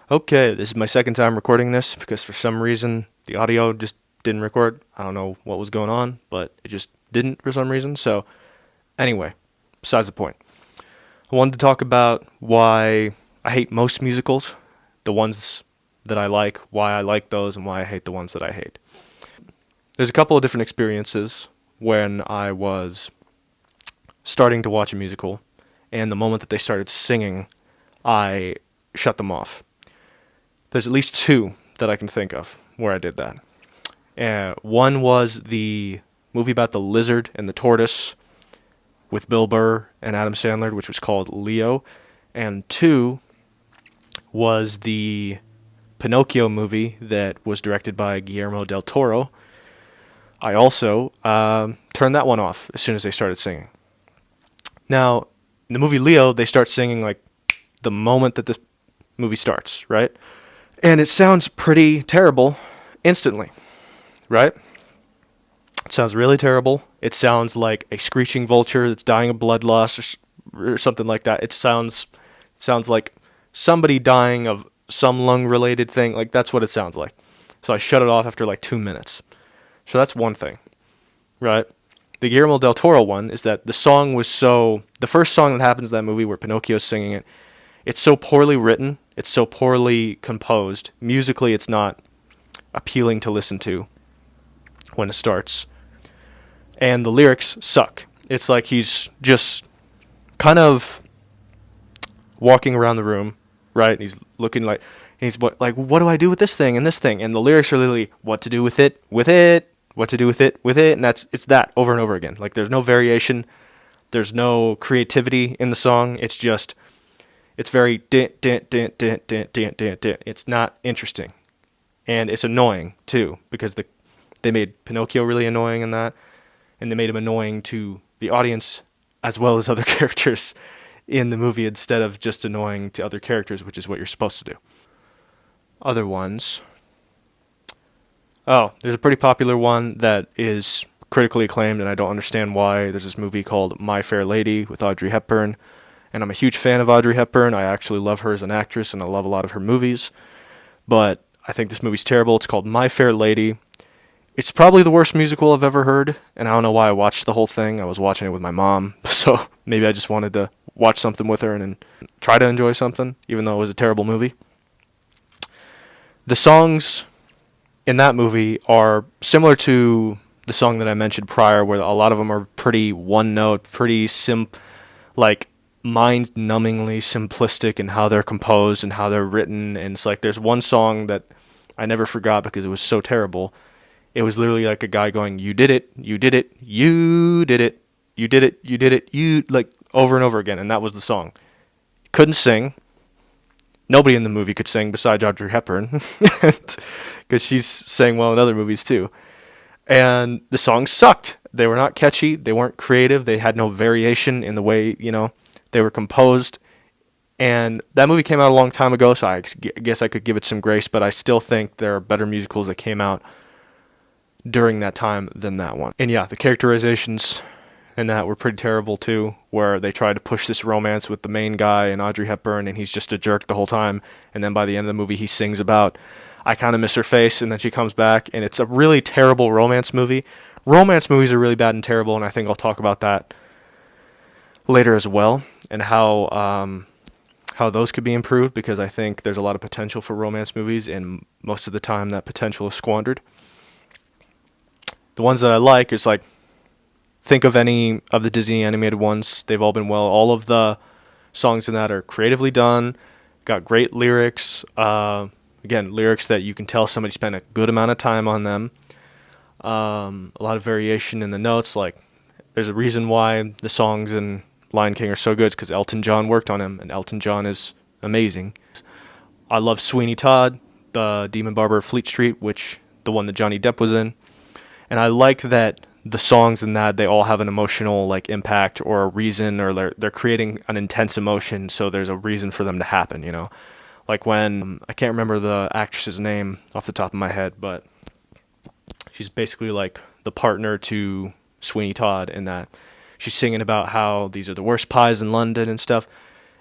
Okay, this is my second time recording this because for some reason the audio just didn't record. I don't know what was going on, but it just didn't for some reason. So, anyway, besides the point. I wanted to talk about why I hate most musicals, the ones that I like, why I like those, and why I hate the ones that I hate. There's a couple of different experiences when I was starting to watch a musical, and the moment that they started singing, I shut them off. There's at least two that I can think of where I did that. One was the movie about the lizard and the tortoise with Bill Burr and Adam Sandler, which was called Leo. And two was the Pinocchio movie that was directed by Guillermo del Toro. I also turned that one off as soon as they started singing. Now, in the movie Leo, they start singing like the moment that the movie starts, right? And it sounds pretty terrible instantly, right? It sounds really terrible. It sounds like a screeching vulture that's dying of blood loss or something like that. It sounds like somebody dying of some lung related thing. Like that's what it sounds like. So I shut it off after like 2 minutes. So that's one thing, right? The Guillermo del Toro one is that the first song that happens in that movie where Pinocchio's singing it, it's so poorly written, it's so poorly composed. Musically, it's not appealing to listen to when it starts. And the lyrics suck. It's like he's just kind of walking around the room, right? And he's looking like, what do I do with this thing and this thing? And the lyrics are literally, what to do with it, what to do with it, and it's that over and over again. Like there's no variation, there's no creativity in the song. It's very din din din din din din din din. It's not interesting, and it's annoying too because they made Pinocchio really annoying in that, and they made him annoying to the audience as well as other characters in the movie instead of just annoying to other characters, which is what you're supposed to do. Other ones. Oh, there's a pretty popular one that is critically acclaimed, and I don't understand why. There's this movie called My Fair Lady with Audrey Hepburn, and I'm a huge fan of Audrey Hepburn. I actually love her as an actress, and I love a lot of her movies. But I think this movie's terrible. It's called My Fair Lady. It's probably the worst musical I've ever heard, and I don't know why I watched the whole thing. I was watching it with my mom, so maybe I just wanted to watch something with her and try to enjoy something, even though it was a terrible movie. The songs in that movie are similar to the song that I mentioned prior, where a lot of them are pretty one note, pretty like mind-numbingly simplistic in how they're composed and how they're written. And it's like there's one song that I never forgot because it was so terrible. It was literally like a guy going, "You did it, you did it, you did it, you did it, you did it, you," like over and over again, and that was the song. Couldn't sing. Nobody in the movie could sing besides Audrey Hepburn, because she's sang well in other movies too. And the songs sucked. They were not catchy. They weren't creative. They had no variation in the way, they were composed. And that movie came out a long time ago, so I guess I could give it some grace, but I still think there are better musicals that came out during that time than that one. And yeah, the characterizations in that were pretty terrible too, where they tried to push this romance with the main guy and Audrey Hepburn, and he's just a jerk the whole time. And then by the end of the movie, he sings about, "I kind of miss her face," and then she comes back, and it's a really terrible romance movie. Romance movies are really bad and terrible, and I think I'll talk about that later as well, and how those could be improved, because I think there's a lot of potential for romance movies, and most of the time that potential is squandered. The ones that I like is like, think of any of the Disney animated ones. They've all been well. All of the songs in that are creatively done, got great lyrics. Again, lyrics that you can tell somebody spent a good amount of time on them. A lot of variation in the notes. Like, there's a reason why the songs in Lion King are so good. It's because Elton John worked on them, and Elton John is amazing. I love Sweeney Todd, the Demon Barber of Fleet Street, the one that Johnny Depp was in. And I like that the songs in that, they all have an emotional like impact or a reason, or they're creating an intense emotion, so there's a reason for them to happen, Like when, I can't remember the actress's name off the top of my head, but she's basically like the partner to Sweeney Todd in that. She's singing about how these are the worst pies in London and stuff.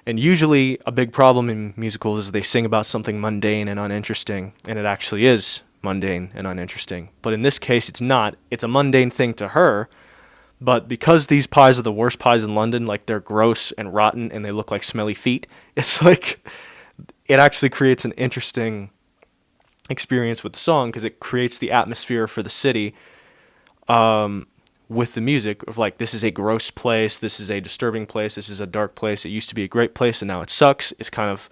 And usually a big problem in musicals is they sing about something mundane and uninteresting, and it actually is mundane and uninteresting. But in this case, it's not. It's a mundane thing to her, but because these pies are the worst pies in London, like they're gross and rotten and they look like smelly feet, it's like it actually creates an interesting experience with the song because it creates the atmosphere for the city with the music of like, this is a gross place, this is a disturbing place, this is a dark place, it used to be a great place and now it sucks. It's kind of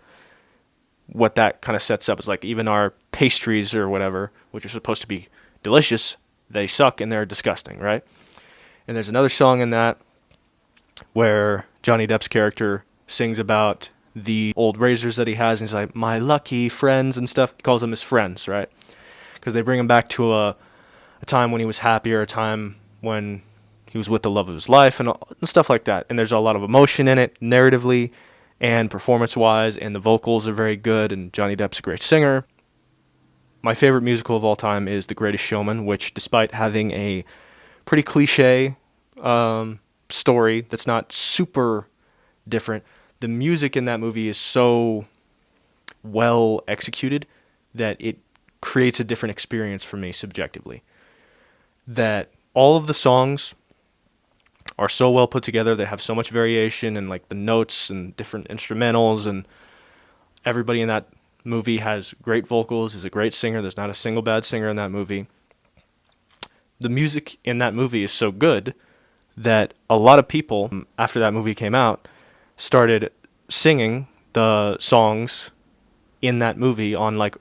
what that kind of sets up. Is like even our pastries or whatever, which are supposed to be delicious, they suck and they're disgusting, right? And there's another song in that where Johnny Depp's character sings about the old razors that he has, and he's like, my lucky friends and stuff. He calls them his friends, right? Because they bring him back to a time when he was happy, or a time when he was with the love of his life, and stuff like that. And there's a lot of emotion in it, narratively and performance-wise, and the vocals are very good, and Johnny Depp's a great singer. My favorite musical of all time is The Greatest Showman, which, despite having a pretty cliche story that's not super different, the music in that movie is so well executed that it creates a different experience for me subjectively. That all of the songs are so well put together, they have so much variation and like the notes and different instrumentals, and everybody in that movie has great vocals, is a great singer. There's not a single bad singer in that movie. The music in that movie is so good that a lot of people, after that movie came out, started singing the songs in that movie on like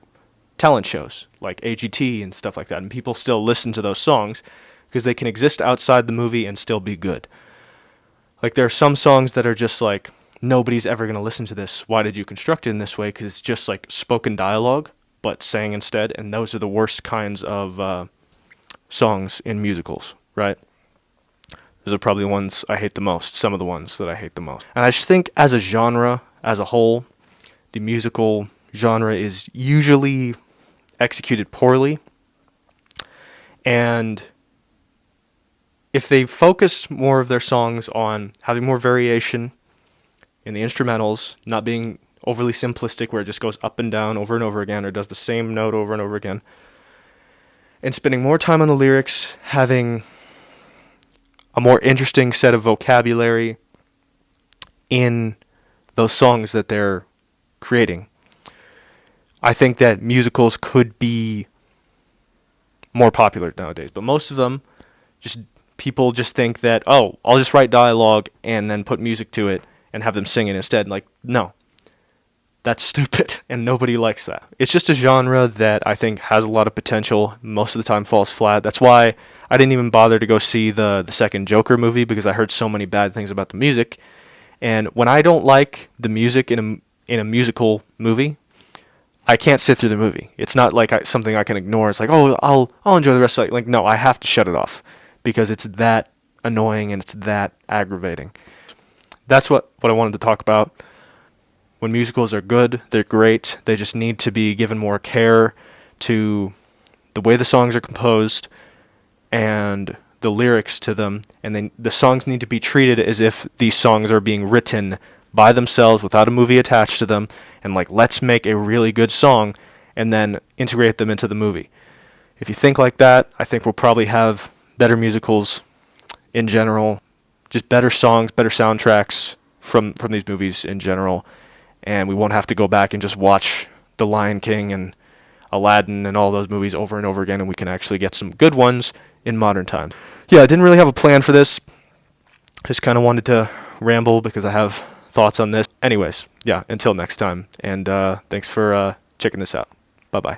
talent shows like AGT and stuff like that, and people still listen to those songs because they can exist outside the movie and still be good. Like there are some songs that are just like, nobody's ever going to listen to this. Why did you construct it in this way? Because it's just like spoken dialogue but sang instead, and those are the worst kinds of songs in musicals, right? Those are probably the ones I hate the most, some of the ones that I hate the most. And I just think as a genre, as a whole, the musical genre is usually executed poorly. And if they focus more of their songs on having more variation in the instrumentals, not being overly simplistic where it just goes up and down over and over again or does the same note over and over again, and spending more time on the lyrics, having a more interesting set of vocabulary in those songs that they're creating, I think that musicals could be more popular nowadays. But most of them, people just think that, oh, I'll just write dialogue and then put music to it and have them sing it instead. Like, no. That's stupid, and nobody likes that. It's just a genre that I think has a lot of potential, most of the time falls flat. That's why I didn't even bother to go see the second Joker movie, because I heard so many bad things about the music. And when I don't like the music in a musical movie, I can't sit through the movie. It's not like something I can ignore. It's like, oh, I'll enjoy the rest of it. Like, no, I have to shut it off because it's that annoying and it's that aggravating. That's what I wanted to talk about. When musicals are good, they're great. They just need to be given more care to the way the songs are composed and the lyrics to them. And then the songs need to be treated as if these songs are being written by themselves without a movie attached to them. And like, let's make a really good song and then integrate them into the movie. If you think like that, I think we'll probably have better musicals in general, just better songs, better soundtracks from these movies in general. And we won't have to go back and just watch The Lion King and Aladdin and all those movies over and over again, and we can actually get some good ones in modern times. Yeah, I didn't really have a plan for this. Just kind of wanted to ramble because I have thoughts on this. Anyways, yeah, until next time. And thanks for checking this out. Bye-bye.